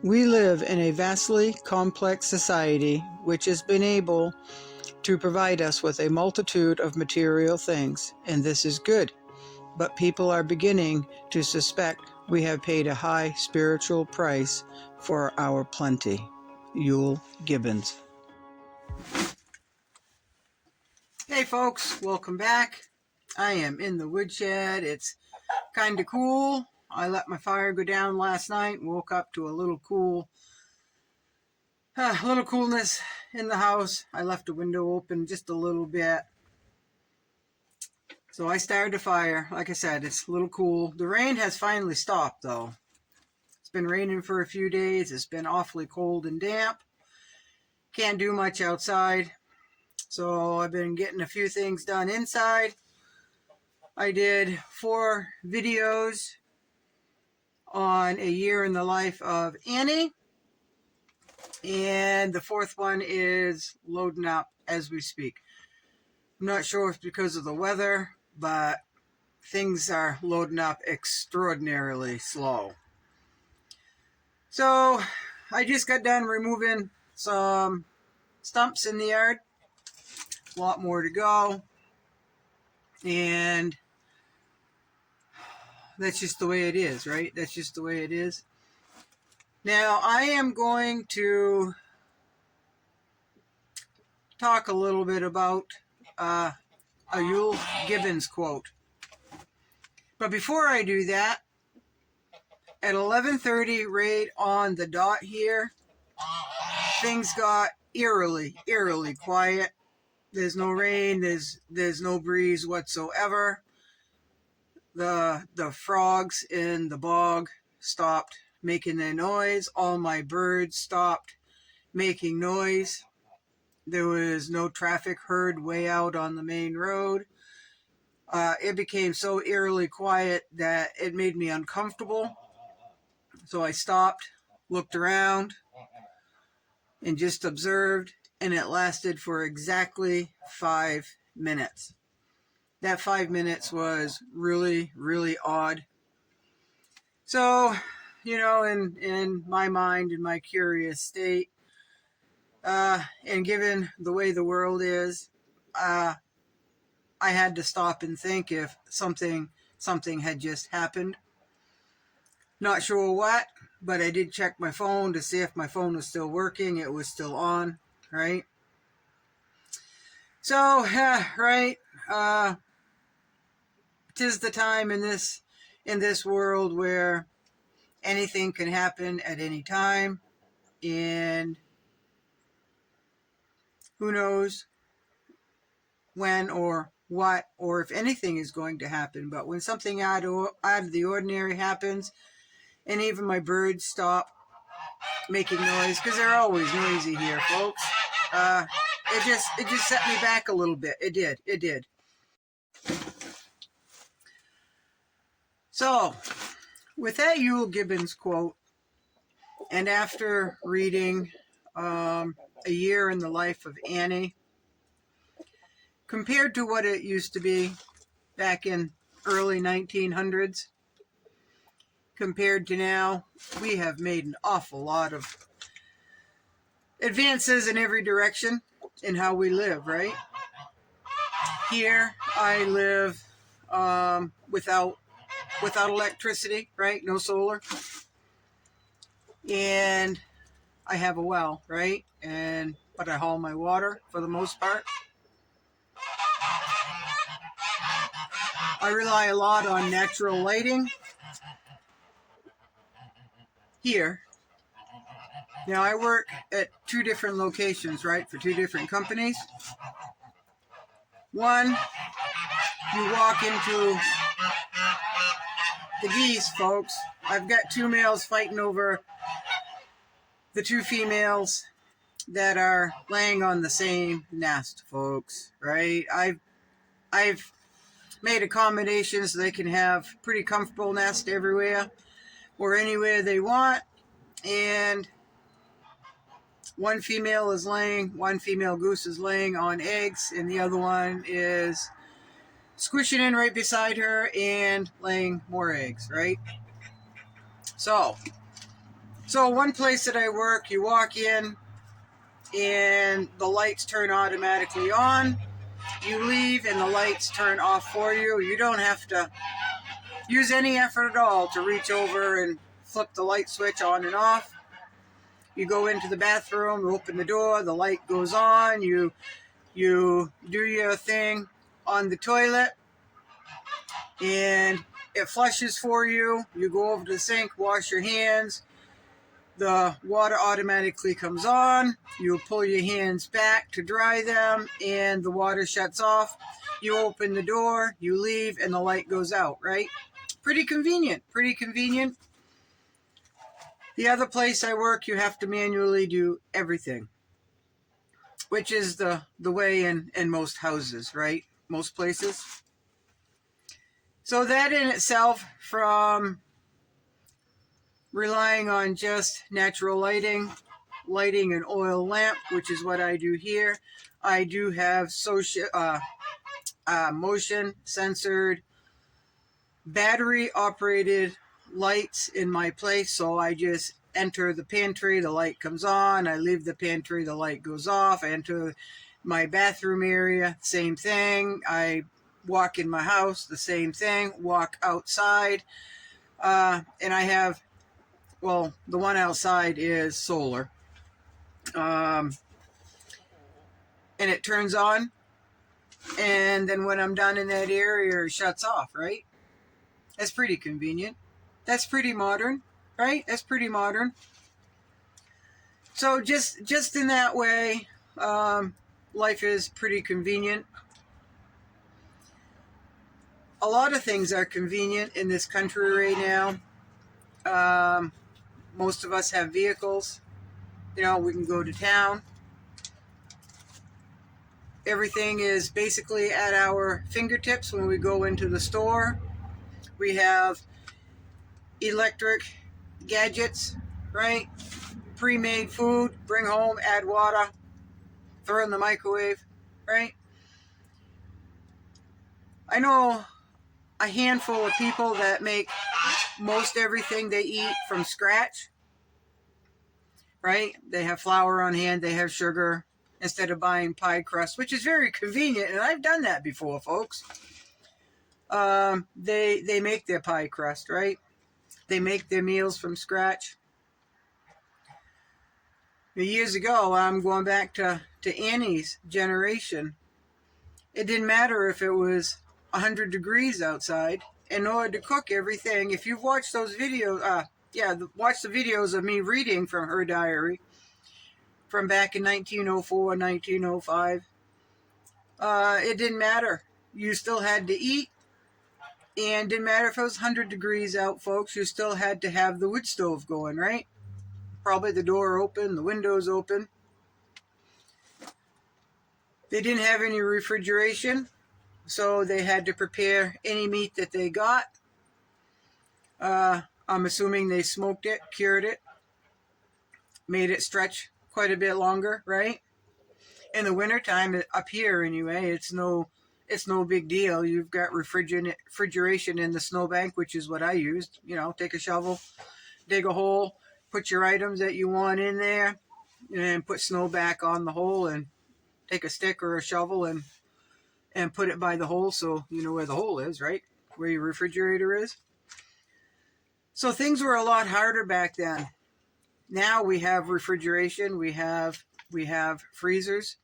We live in a vastly complex society which has been able to provide us with a multitude of material things, and this is good. But people are beginning to suspect we have paid a high spiritual price for our plenty. Yule Gibbons. Hey folks, welcome back. I am in the woodshed. It's kind of cool. I let my fire go down last night and woke up to a little coolness in the house. I left the window open just a little bit. So I started a fire. Like I said, it's a little cool. The rain has finally stopped though. It's been raining for a few days. It's been awfully cold and damp. Can't do much outside. So I've been getting a few things done inside. I did 4 videos on a year in the life of Annie. And the 4th one is loading up as we speak. I'm not sure if it's because of the weather, but things are loading up extraordinarily slow. So I just got done removing some stumps in the yard. A lot more to go. And that's just the way it is, right? That's just the way it is. Now I am going to talk a little bit about a Yule Gibbons quote. But before I do that, at 11:30 right on the dot here, things got eerily quiet. There's no rain, there's no breeze whatsoever. The frogs in the bog stopped making their noise. All my birds stopped making noise. There was no traffic heard way out on the main road. It became so eerily quiet that it made me uncomfortable. So I stopped, looked around, and just observed, and it lasted for exactly 5 minutes. That 5 minutes was really odd. So, in my mind, in my curious state, and given the way the world is, I had to stop and think if something had just happened. Not sure what, but I did check my phone to see if my phone was still working. It was still on, right? So, right, 'tis the time in this world where anything can happen at any time, and who knows when or what or if anything is going to happen. But when something out of the ordinary happens, and even my birds stop making noise, because they're always noisy here, folks. It just set me back a little bit. It did. So, with that Yule Gibbons quote, and after reading A Year in the Life of Annie, compared to what it used to be back in early 1900s, compared to now, we have made an awful lot of advances in every direction in how we live, right? Here, I live without electricity, right? No solar. And I have a well, right? But I haul my water for the most part. I rely a lot on natural lighting here. Now, I work at 2 different locations, right, for 2 different companies. One, you walk into the geese, folks. I've got 2 males fighting over the 2 females that are laying on the same nest, folks, right? I've made accommodations so they can have pretty comfortable nest everywhere or anywhere they want, and one female goose is laying on eggs, and the other one is squishing in right beside her and laying more eggs, right? So So one place that I work, you walk in and the lights turn automatically on. You leave and the lights turn off for you. You don't have to use any effort at all to reach over and flip the light switch on and off. You go into the bathroom, open the door, the light goes on, you do your thing on the toilet, and it flushes for you. You go over to the sink, wash your hands, the water automatically comes on, you pull your hands back to dry them, and the water shuts off. You open the door, you leave, and the light goes out, right? Pretty convenient, pretty convenient. The other place I work, you have to manually do everything, which is the way in most houses, right? Most places. So that in itself, from relying on just natural lighting an oil lamp, which is what I do here. I do have motion censored, battery operated lights in my place. So I just enter the pantry, the light comes on. I leave the pantry, the light goes off. I enter my bathroom area, same thing. I walk in my house, the same thing. Walk outside, and I have, well, the one outside is solar, and it turns on, and then when I'm done in that area, it shuts off, right? That's pretty convenient. That's pretty modern, right? That's pretty modern. So just in that way, life is pretty convenient. A lot of things are convenient in this country right now. Most of us have vehicles. You know, we can go to town. Everything is basically at our fingertips when we go into the store. We have electric gadgets, right? Pre-made food, bring home, add water, throw in the microwave, right? I know a handful of people that make most everything they eat from scratch, right? They have flour on hand, they have sugar, instead of buying pie crust, which is very convenient, and I've done that before, folks. They make their pie crust, right? They make their meals from scratch. Years ago, I'm going back to Annie's generation. It didn't matter if it was 100 degrees outside. In order to cook everything, if you've watched those videos, watch the videos of me reading from her diary from back in 1904, 1905. It didn't matter. You still had to eat. And didn't matter if it was 100 degrees out, folks. You still had to have the wood stove going, right? Probably the door open, the windows open. They didn't have any refrigeration, so they had to prepare any meat that they got. I'm assuming they smoked it, cured it, made it stretch quite a bit longer, right? In the wintertime, up here anyway, it's no big deal. You've got refrigeration in the snowbank, which is what I used. You know, take a shovel, dig a hole, put your items that you want in there, and put snow back on the hole, and take a stick or a shovel and put it by the hole so you know where the hole is, right? Where your refrigerator is. So things were a lot harder back then. Now we have refrigeration, we have freezers.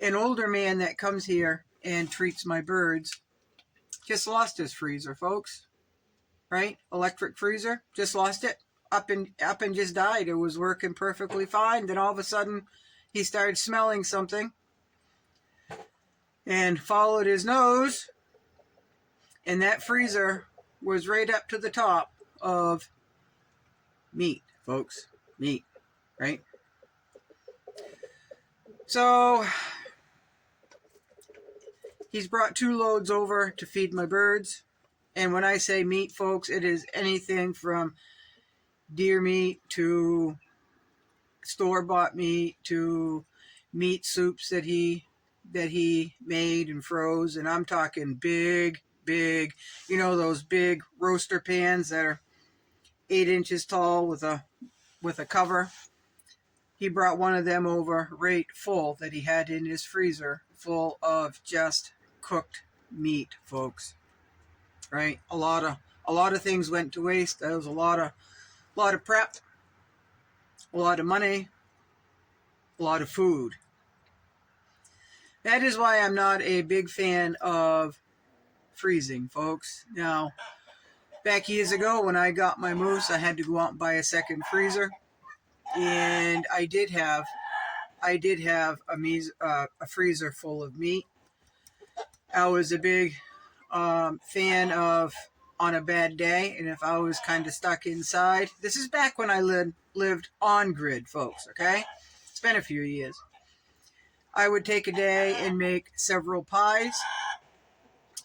An older man that comes here and treats my birds just lost his freezer, folks. Right? Electric freezer, just lost it. Up and just died. It was working perfectly fine. Then all of a sudden he started smelling something and followed his nose, and that freezer was right up to the top of meat, folks. Meat, right? So he's brought 2 loads over to feed my birds. And when I say meat, folks, it is anything from deer meat to store-bought meat to meat soups that he made and froze. And I'm talking big, you know, those big roaster pans that are 8 inches tall with a with a cover. He brought one of them over right full that he had in his freezer, full of just cooked meat, folks. Right? A lot of things went to waste. There was a lot of prep, a lot of money, a lot of food. That is why I'm not a big fan of freezing, folks. Now, back years ago when I got my moose, I had to go out and buy a second freezer, and I did have a freezer full of meat. I was a big fan of on a bad day, and if I was kind of stuck inside, this is back when I lived on grid, folks. Okay, it's been a few years. I would take a day and make several pies.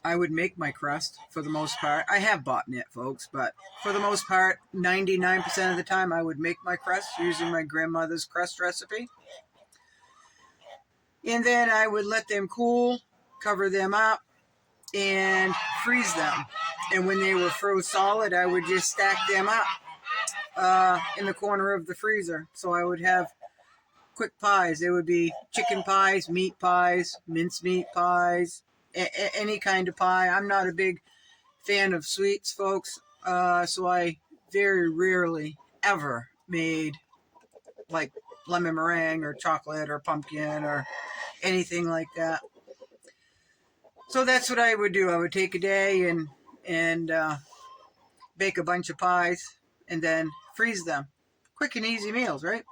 I would make my crust for the most part. I have bought it, folks, but for the most part, 99% of the time, I would make my crust using my grandmother's crust recipe. And then I would let them cool, cover them up, and freeze them. And when they were froze solid, I would just stack them up in the corner of the freezer. So I would have quick pies. They would be chicken pies, meat pies, mincemeat pies, any kind of pie. I'm not a big fan of sweets, folks, so I very rarely ever made like lemon meringue or chocolate or pumpkin or anything like that. So that's what I would do. I would take a day and bake a bunch of pies and then freeze them. Quick and easy meals, right?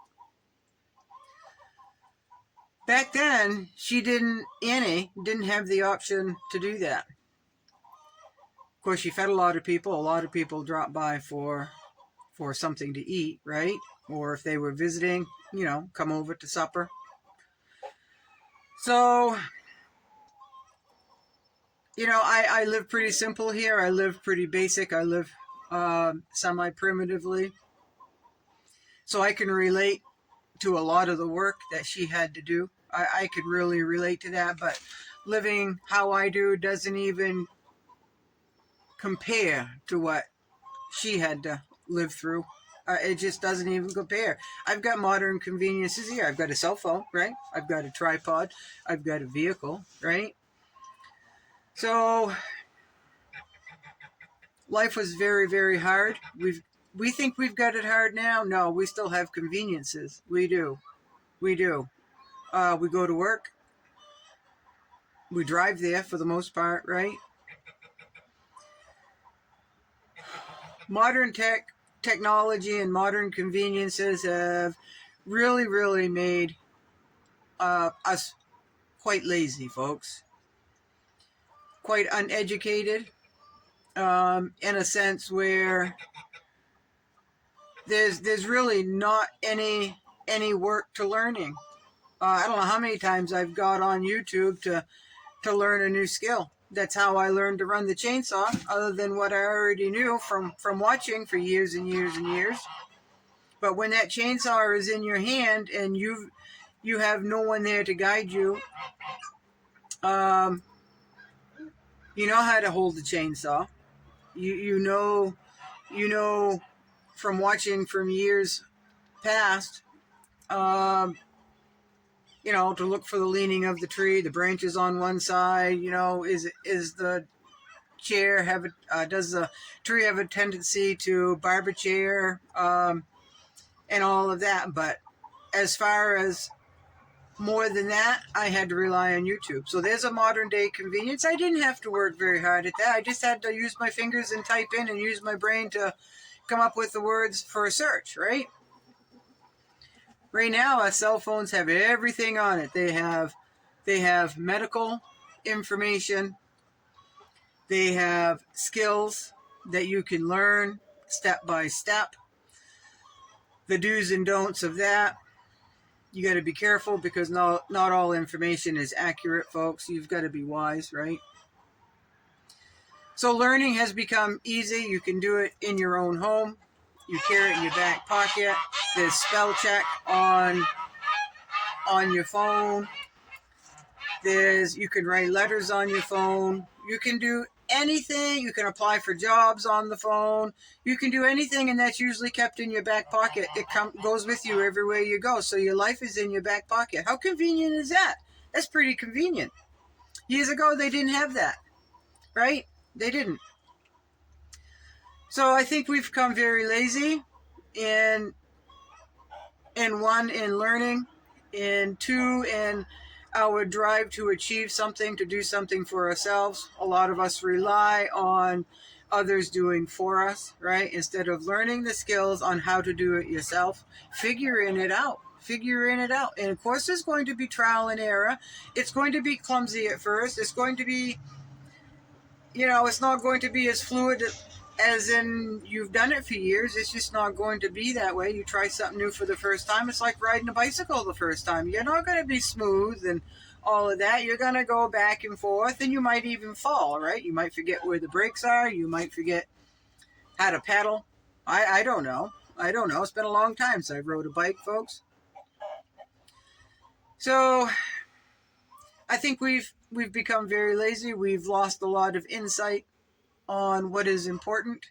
Back then, Annie didn't have the option to do that. Of course, she fed a lot of people. A lot of people dropped by for something to eat, right? Or if they were visiting, come over to supper. So, I live pretty simple here. I live pretty basic. I live semi-primitively. So I can relate to a lot of the work that she had to do. I could really relate to that, but living how I do doesn't even compare to what she had to live through. It just doesn't even compare. I've got modern conveniences here. I've got a cell phone, right? I've got a tripod. I've got a vehicle, right? So life was very, very hard. We think we've got it hard now. No, we still have conveniences. We do. We go to work. We drive there for the most part, right? Modern technology and modern conveniences have really, really made us quite lazy, folks. Quite uneducated, in a sense where there's really not any work to learning. I don't know how many times I've got on YouTube to learn a new skill. That's how I learned to run the chainsaw, other than what I already knew from watching for years and years and years. But when that chainsaw is in your hand and you have no one there to guide you, you know how to hold the chainsaw. You know from watching from years past, to look for the leaning of the tree, the branches on one side. Is the chair does the tree have a tendency to barb a chair, and all of that. But as far as more than that, I had to rely on YouTube. So there's a modern day convenience. I didn't have to work very hard at that. I just had to use my fingers and type in and use my brain to come up with the words for a search, right? Right now, our cell phones have everything on it. They have medical information. They have skills that you can learn step by step. The do's and don'ts of that. You got to be careful because not all information is accurate, folks. You've got to be wise, right? So learning has become easy. You can do it in your own home. You carry it in your back pocket. There's spell check on your phone. You can write letters on your phone. You can do anything. You can apply for jobs on the phone. You can do anything, and that's usually kept in your back pocket. It goes with you everywhere you go. So your life is in your back pocket. How convenient is that? That's pretty convenient. Years ago, they didn't have that, right? They didn't. So I think we've become very lazy in one, in learning, in two, in our drive to achieve something, to do something for ourselves. A lot of us rely on others doing for us, right? Instead of learning the skills on how to do it yourself, figuring it out. And of course, there's going to be trial and error. It's going to be clumsy at first. It's going to be, it's not going to be as fluid as in you've done it for years. It's just not going to be that way. You try something new for the first time. It's like riding a bicycle the first time. You're not going to be smooth and all of that. You're going to go back and forth, and you might even fall, right? You might forget where the brakes are. You might forget how to pedal. I don't know. It's been a long time since I rode a bike, folks. So I think we've become very lazy. We've lost a lot of insight on what is important.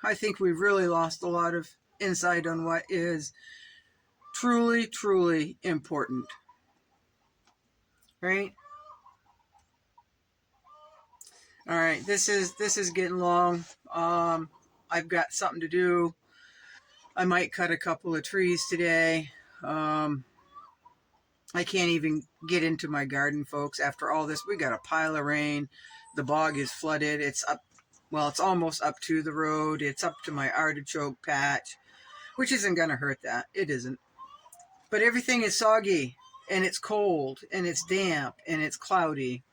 I think we've really lost a lot of insight on what is truly, truly important. Right? All right, this is getting long. I've got something to do. I might cut a couple of trees today. I can't even get into my garden, folks. After all this, we got a pile of rain. The bog is flooded. It's up, well, it's almost up to the road. It's up to my artichoke patch, which isn't going to hurt that. It isn't. But everything is soggy, and it's cold, and it's damp, and it's cloudy.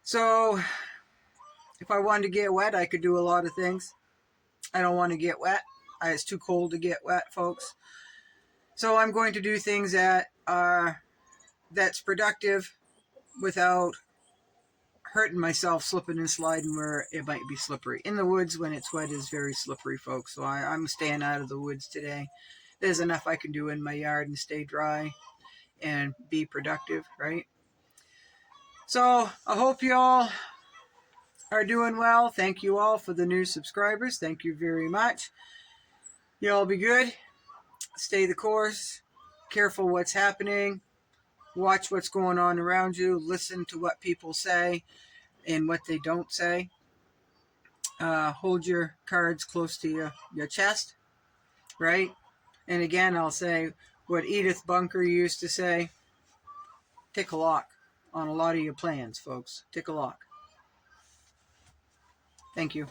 So if I wanted to get wet, I could do a lot of things. I don't want to get wet. It's too cold to get wet, folks. So I'm going to do things that's productive without hurting myself, slipping and sliding where it might be slippery. In the woods, when it's wet, is very slippery, folks. So I'm staying out of the woods today. There's enough I can do in my yard and stay dry and be productive, right? So I hope you all are doing well. Thank you all for the new subscribers. Thank you very much. You all be good. Stay the course. Careful what's happening. Watch what's going on around you. Listen to what people say and what they don't say. Hold your cards close to your chest, right? And again, I'll say what Edith Bunker used to say: take a lock on a lot of your plans, folks. Take a lock. Thank you.